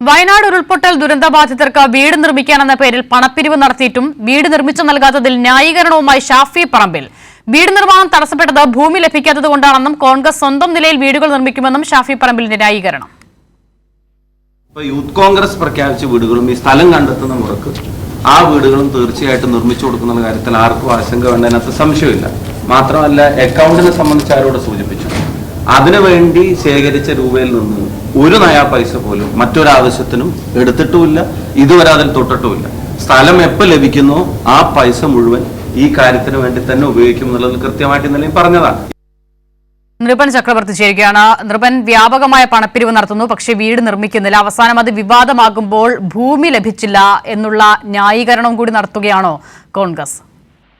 വയനാട് ഉരുൾപൊട്ടൽ ദുരന്തബാധിതർക്ക് വീട് നിർമ്മിക്കാനെന്ന പേരിൽ പണപ്പിരിവ് നടത്തിയിട്ടും വീട് നിർമ്മിച്ചു നൽകാത്തതിൽ ന്യായീകരണവുമായി ഷാഫി പറമ്പിൽ. വീട് നിർമ്മാണം തടസ്സപ്പെട്ടത് ഭൂമി ലഭിക്കാത്തതുകൊണ്ടാണെന്നും കോൺഗ്രസ് സ്വന്തം നിലയിൽ വീടുകൾ നിർമ്മിക്കുമെന്നും ഷാഫി പറമ്പിലിന്റെ ന്യായീകരണം. യൂത്ത് കോൺഗ്രസ് പ്രഖ്യാപിച്ച വീടുകളും ഈ സ്ഥലം കണ്ടെത്തുന്ന മുറക്ക് ആ വീടുകളും തീർച്ചയായിട്ടും നിർമ്മിച്ചു കൊടുക്കുന്ന കാര്യത്തിൽ ആർക്കും ആശങ്ക വേണ്ടതിനകത്ത് സംശയമില്ല. മാത്രമല്ല, അക്കൗണ്ടിനെ സംബന്ധിച്ച് ആരോട് സൂചിപ്പിച്ചു, അതിനുവേണ്ടി ശേഖരിച്ച രൂപയിൽ നിന്ന് ഒരു നയാ പൈസ പോലും മറ്റൊരാവശ്യത്തിനും എടുത്തിട്ടുമില്ല, ഇതുവരെ അതിൽ തൊട്ടിട്ടുമില്ല. സ്ഥലം എപ്പോൾ ലഭിക്കുന്നോ ആ പൈസ മുഴുവൻ ഈ കാര്യത്തിന് വേണ്ടി തന്നെ ഉപയോഗിക്കും എന്നുള്ളത് കൃത്യമായിട്ട് ഇന്നലെ പറഞ്ഞതാണ്. നൃപൻ ചക്രവർത്തി ചേരുകയാണ്. നൃപൻ, വ്യാപകമായ പണപ്പിരിവ് നടത്തുന്നു, പക്ഷേ വീട് നിർമ്മിക്കുന്നില്ല. അവസാനം അത് വിവാദമാകുമ്പോൾ ഭൂമി ലഭിച്ചില്ല എന്നുള്ള ന്യായീകരണവും കൂടി നടത്തുകയാണോ കോൺഗ്രസ്?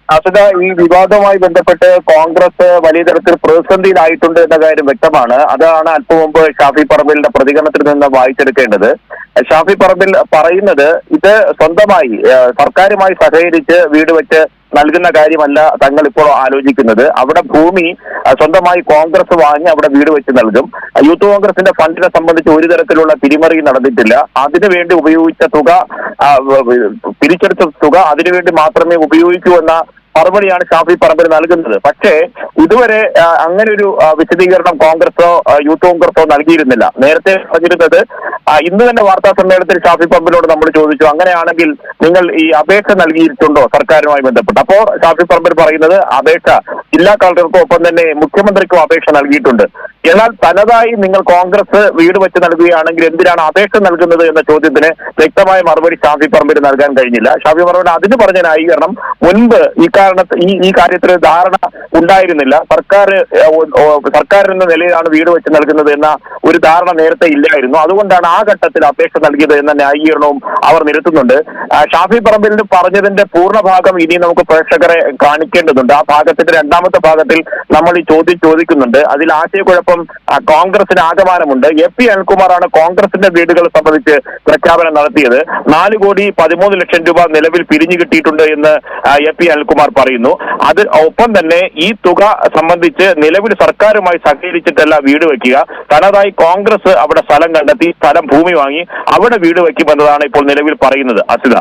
അസത, ഈ വിവാദവുമായി ബന്ധപ്പെട്ട് കോൺഗ്രസ് വലിയ തരത്തിൽ പ്രതിസന്ധിയിലായിട്ടുണ്ട് എന്ന കാര്യം വ്യക്തമാണ്. അതാണ് അല്പം മുമ്പ് ഷാഫി പറമ്പിലിന്റെ പ്രതികരണത്തിൽ നിന്ന് വായിച്ചെടുക്കേണ്ടത്. ഷാഫി പറമ്പിൽ പറയുന്നത് ഇത് സ്വന്തമായി സർക്കാരുമായി സഹകരിച്ച് വീട് വെച്ച് നൽകുന്ന കാര്യമല്ല തങ്ങൾ ഇപ്പോൾ ആലോചിക്കുന്നത്. അവിടെ ഭൂമി സ്വന്തമായി കോൺഗ്രസ് വാങ്ങി അവിടെ വീട് വെച്ച് നൽകും. യൂത്ത് കോൺഗ്രസിന്റെ ഫണ്ടിനെ സംബന്ധിച്ച് ഒരു തരത്തിലുള്ള തിരിമറി നടന്നിട്ടില്ല. അതിനുവേണ്ടി ഉപയോഗിച്ച തുക, പിരിച്ചെടുത്ത തുക അതിനുവേണ്ടി മാത്രമേ ഉപയോഗിക്കൂ എന്ന മറുപടിയാണ് ഷാഫി പറമ്പിൽ നൽകുന്നത്. പക്ഷേ ഇതുവരെ അങ്ങനെ ഒരു വിശദീകരണം കോൺഗ്രസോ യൂത്ത് കോൺഗ്രസോ നൽകിയിരുന്നില്ല. നേരത്തെ പറഞ്ഞിരുന്നത്, ഇന്ന് തന്നെ വാർത്താ സമ്മേളനത്തിൽ ഷാഫി പറമ്പിലോട് നമ്മൾ ചോദിച്ചു, അങ്ങനെയാണെങ്കിൽ നിങ്ങൾ ഈ അപേക്ഷ നൽകിയിട്ടുണ്ടോ സർക്കാരുമായി ബന്ധപ്പെട്ട്? അപ്പോൾ ഷാഫി പറമ്പിൽ പറയുന്നത്, അപേക്ഷ ജില്ലാ കളക്ടർക്കും ഒപ്പം തന്നെ മുഖ്യമന്ത്രിക്കും അപേക്ഷ നൽകിയിട്ടുണ്ട്. എന്നാൽ തനതായി നിങ്ങൾ കോൺഗ്രസ് വീട് വെച്ച് നൽകുകയാണെങ്കിൽ എന്തിനാണ് അപേക്ഷ നൽകുന്നത് എന്ന ചോദ്യത്തിന് വ്യക്തമായ മറുപടി ഷാഫി പറമ്പിൽ നൽകാൻ കഴിഞ്ഞില്ല. ഷാഫി പറമ്പിൽ അതിന് പറഞ്ഞ ന്യായീകരണം, മുൻപ് ഈ കാര്യത്തിൽ ധാരണ ഉണ്ടായിരുന്നില്ല, സർക്കാർ എന്ന നിലയിലാണ് വീട് വെച്ച് നൽകുന്നത് എന്ന ഒരു ധാരണ നേരത്തെ ഇല്ലായിരുന്നു, അതുകൊണ്ടാണ് ആ ഘട്ടത്തിൽ അപേക്ഷ നൽകിയത് എന്ന ന്യായീകരണവും അവർ നിരത്തുന്നുണ്ട്. ഷാഫി പറമ്പിൽ പറഞ്ഞതിന്റെ പൂർണ്ണഭാഗം ഇനി നമുക്ക് പ്രേക്ഷകരെ കാണിക്കേണ്ടതുണ്ട്. ആ ഭാഗത്തിന്റെ രണ്ടാമത്തെ ഭാഗത്തിൽ നമ്മൾ ഈ ചോദ്യം ചോദിക്കുന്നുണ്ട്. അതിൽ ആശയക്കുഴപ്പം കോൺഗ്രസിന് ആകമാനമുണ്ട്. എ.പി. അനിൽകുമാറാണ് കോൺഗ്രസിന്റെ വീടുകൾ സംബന്ധിച്ച് പ്രഖ്യാപനം നടത്തിയത്. 4,13,00,000 രൂപ നിലവിൽ പിരിഞ്ഞു കിട്ടിയിട്ടുണ്ട് എന്ന് എ.പി. അനിൽകുമാർ പറയുന്നു. അത് ഒപ്പം തന്നെ ഈ തുക സംബന്ധിച്ച് നിലവിൽ സർക്കാരുമായി സഹകരിച്ചിട്ടല്ല വീട് വയ്ക്കുക, തനതായി കോൺഗ്രസ് അവിടെ സ്ഥലം കണ്ടെത്തി, ഭൂമി വാങ്ങി അവിടെ വീട് വയ്ക്കുമെന്നതാണ് ഇപ്പോൾ നിലവിൽ പറയുന്നത്. അസിത.